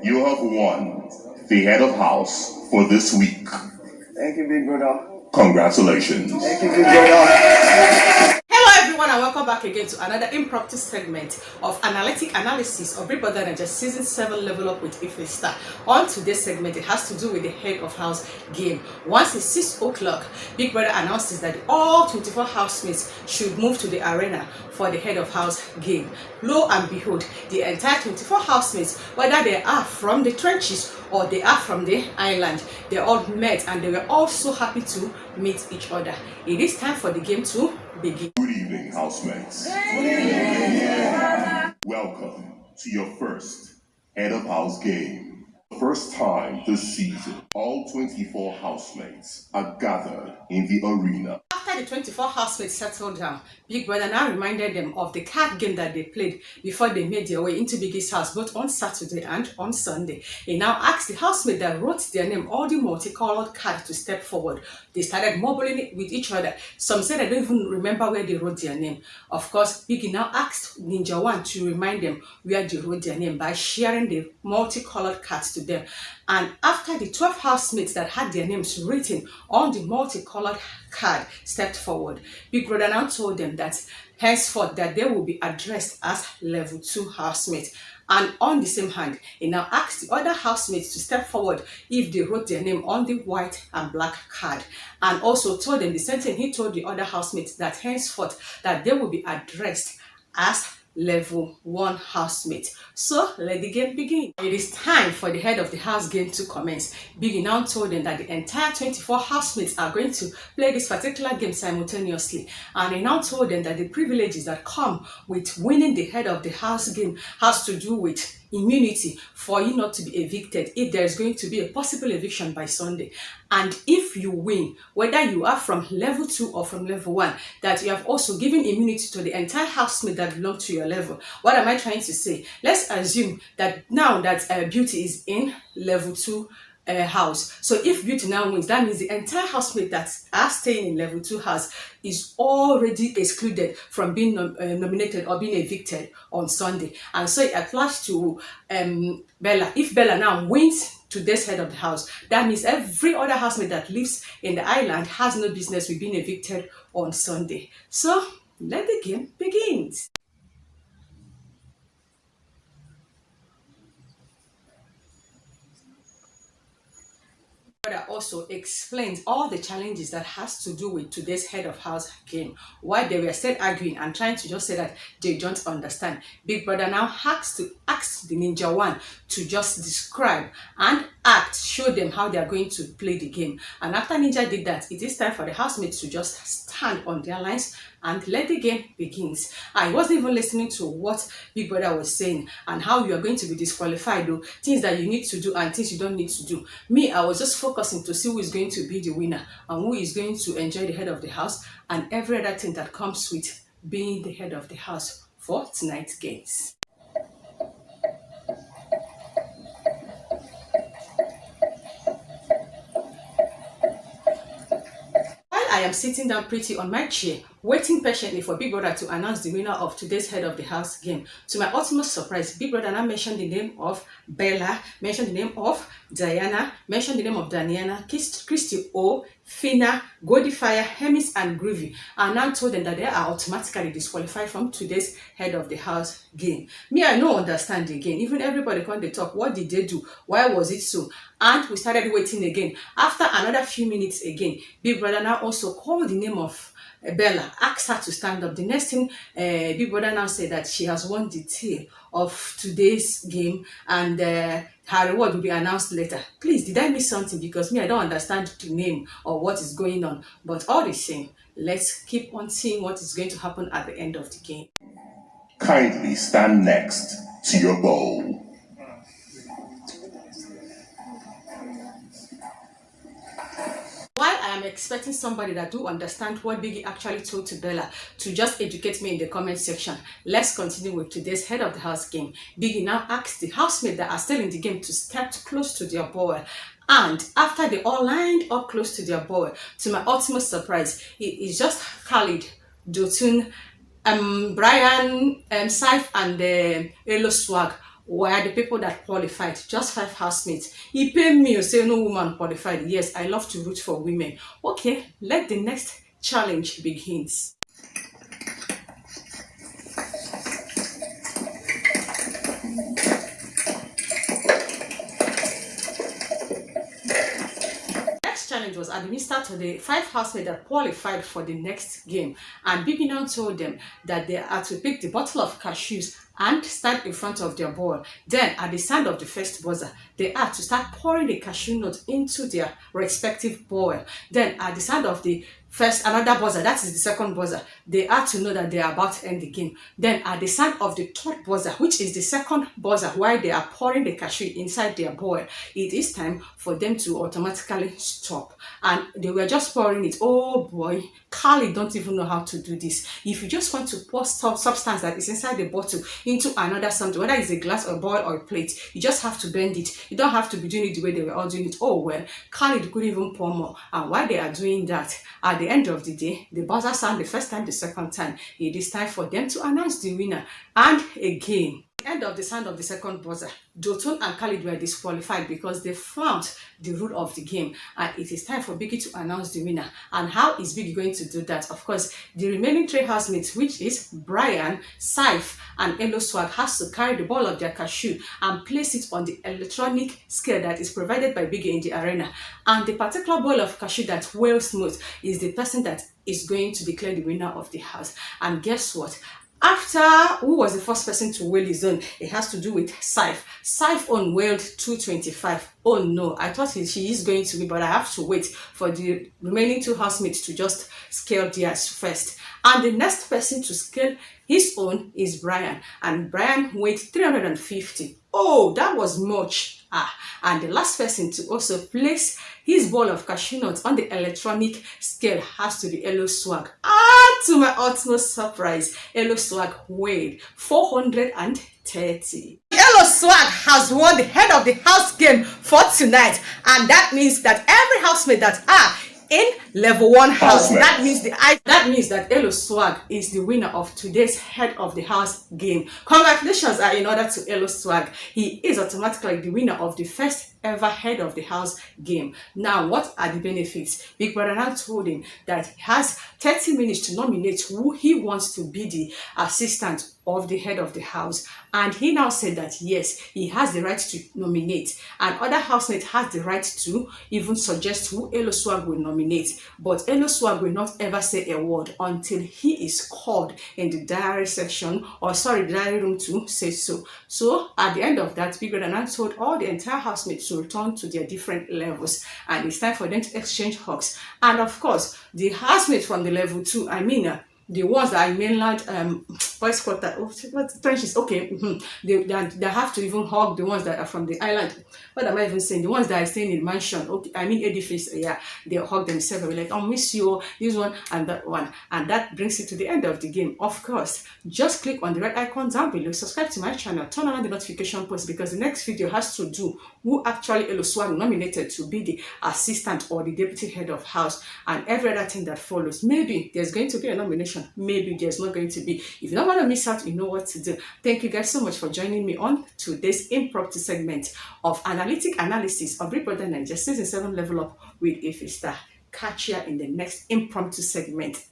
You have won the head of house for this week. Thank you, big brother. Congratulations. Thank you, big brother. Hello everyone and welcome back again to another impromptu segment of analytic analysis of BBNAIJA season 7 level up with Ife Star. On today's segment, it has to do with the head of house game. Once it's 6 o'clock, Big Brother announces that all 24 housemates should move to the arena for the head of house game. Lo and behold, the entire 24 housemates, whether they are from the trenches or they are from the island, they all met and they were all so happy to meet each other. It is time for the game to begin. Good evening, housemates. Welcome to your first head of house game. First time this season, all 24 housemates are gathered in the arena. After the 24 housemates settled down, Big Brother now reminded them of the card game that they played before they made their way into Biggie's house, both on Saturday and on Sunday. He now asked the housemate that wrote their name on the multicolored card to step forward. They started mumbling it with each other. Some said they don't even remember where they wrote their name. Of course, Biggie now asked Ninja One to remind them where they wrote their name by sharing the multicolored cards to them. And after the 12 housemates that had their names written on the multicolored card stepped forward, Big Brother now told them that henceforth that they will be addressed as level 2 housemates. And on the same hand, he now asked the other housemates to step forward if they wrote their name on the white and black card. And also told them the same thing he told the other housemates, that henceforth that they will be addressed as level 1 housemate. So let the game begin. It is time for the head of the house game to commence. Biggie now told them that the entire 24 housemates are going to play this particular game simultaneously, and he now told them that the privileges that come with winning the head of the house game has to do with immunity for you not to be evicted if there is going to be a possible eviction by Sunday. And if you win, whether you are from level 2 or from level 1, that you have also given immunity to the entire housemate that belong to your level. What am I trying to say? Let's assume that now that Beauty is in level 2 house. So if Beauty now wins, that means the entire housemate that are staying in level 2 house is already excluded from being nominated or being evicted on Sunday. And so it applies to Bella. If Bella now wins today's head of the house, that means every other housemate that lives in the island has no business with being evicted on Sunday. So let the game begin. Brother also explains all the challenges that has to do with today's head of house game. Why they were still arguing and trying to just say that they don't understand. Big Brother now has to ask the Ninja One to just describe and act, show them how they are going to play the game. And after Ninja did that, it is time for the housemates to just stand on their lines and let the game begins. I wasn't even listening to what Big Brother was saying and how you are going to be disqualified, though, things that you need to do and things you don't need to do. Me, I was just focusing to see who is going to be the winner and who is going to enjoy the head of the house and every other thing that comes with being the head of the house for tonight's games. I am sitting down pretty on my chair, waiting patiently for Big Brother to announce the winner of today's head of the house game. To my ultimate surprise, Big Brother now mentioned the name of Bella, mentioned the name of Diana, mentioned the name of Daniela, Christy O, Fina, Godifire, Hemis, and Groovy, and now told them that they are automatically disqualified from today's head of the house game. Me, I don't understand again. Even everybody when they talk, what did they do? Why was it so? And we started waiting again. After another few minutes again, Big Brother now also called the name of Bella, asked her to stand up. The next thing, Big Brother now said that she has won the tail of today's game and her reward will be announced later. Please, did I miss something? Because me, I don't understand the name or what is going on. But all the same, let's keep on seeing what is going to happen at the end of the game. Kindly stand next to your bowl. While I am expecting somebody that do understand what Biggie actually told to Bella to just educate me in the comment section, let's continue with today's head of the house game. Biggie now asked the housemates that are still in the game to step close to their bowl. And after they all lined up close to their bowl, to my ultimate surprise, it is just Khalid, Dotun, Brian, Saif, and Eloswag were the people that qualified, just 5 housemates. He paid me, you say no woman qualified. Yes, I love to root for women. Okay, let the next challenge begins. Challenge was administered to the 5 housemates that qualified for the next game, and BBNAIJA told them that they are to pick the bottle of cashews and stand in front of their bowl. Then at the sound of the first buzzer, they are to start pouring the cashew nuts into their respective bowl. Then at the sound of the another buzzer, that is the second buzzer, they are to know that they are about to end the game. Then at the sound of the third buzzer, which is the second buzzer, while they are pouring the cashew inside their bowl, it is time for them to automatically stop. And they were just pouring it. Oh boy, Carly don't even know how to do this. If you just want to pour substance that is inside the bottle into another something, whether it's a glass or bowl or a plate, you just have to bend it. You don't have to be doing it the way they were all doing it. Oh well, Carly couldn't even pour more. And while they are doing that, at the end of the day, the buzzer sound the first time, the second time. It is time for them to announce the winner. And again, end of the sound of the second buzzer, Dotun and Khalid were disqualified because they found the rule of the game, and it is time for Biggie to announce the winner. And how is Biggie going to do that? Of course, the remaining 3 housemates, which is BRAYN, Saif, and Eloswag, has to carry the ball of their cashew and place it on the electronic scale that is provided by Biggie in the arena. And the particular ball of cashew that weighs smooth is the person that is going to declare the winner of the house. And guess what? After, who was the first person to weigh his own? It has to do with Saif. Saif on weighed 225. Oh no, I thought she is going to be, but I have to wait for the remaining 2 housemates to just scale theirs first. And the next person to scale his own is BRAYN. And BRAYN weighed 350. Oh, that was much. And the last person to also place his ball of cashew nuts on the electronic scale has to be Eloswag. To my utmost surprise, Eloswag weighed 430. Eloswag has won the head of the house game for tonight, and that means that every housemate that are in level 1 house, that means that Eloswag is the winner of today's head of the house game. Congratulations are in order to Eloswag. He is automatically the winner of the first ever head of the house game. Now, what are the benefits? Big Brother now told him that he has 30 minutes to nominate who he wants to be the assistant of the head of the house, and he now said that yes, he has the right to nominate, and other housemates has the right to even suggest who Eloswag will nominate, but Eloswag will not ever say a word until he is called in the diary section, or sorry, the diary room to say so. So at the end of that, Big Brother now told all the entire housemates to return to their different levels, and it's time for them to exchange hugs. And of course, the housemates from the level 2, the ones that are mainland boys quarter, trenches, okay, they have to even hug the ones that are from the island. What am I even saying? The ones that are staying in mansion, okay, edifice, yeah, they hug themselves. We're like, I'll miss you, this one and that one. And that brings it to the end of the game. Of course, just click on the red icon down below, subscribe to my channel, turn on the notification post, because the next video has to do who actually Eloswag nominated to be the assistant or the deputy head of house, and every other thing that follows. Maybe there's going to be a nomination, maybe there's not going to be. If you don't want to miss out, you know what to do. Thank you guys so much for joining me on today's impromptu segment of analytic analysis of BBNAIJA season 7 level up with Ify Star. Catch you in the next impromptu segment.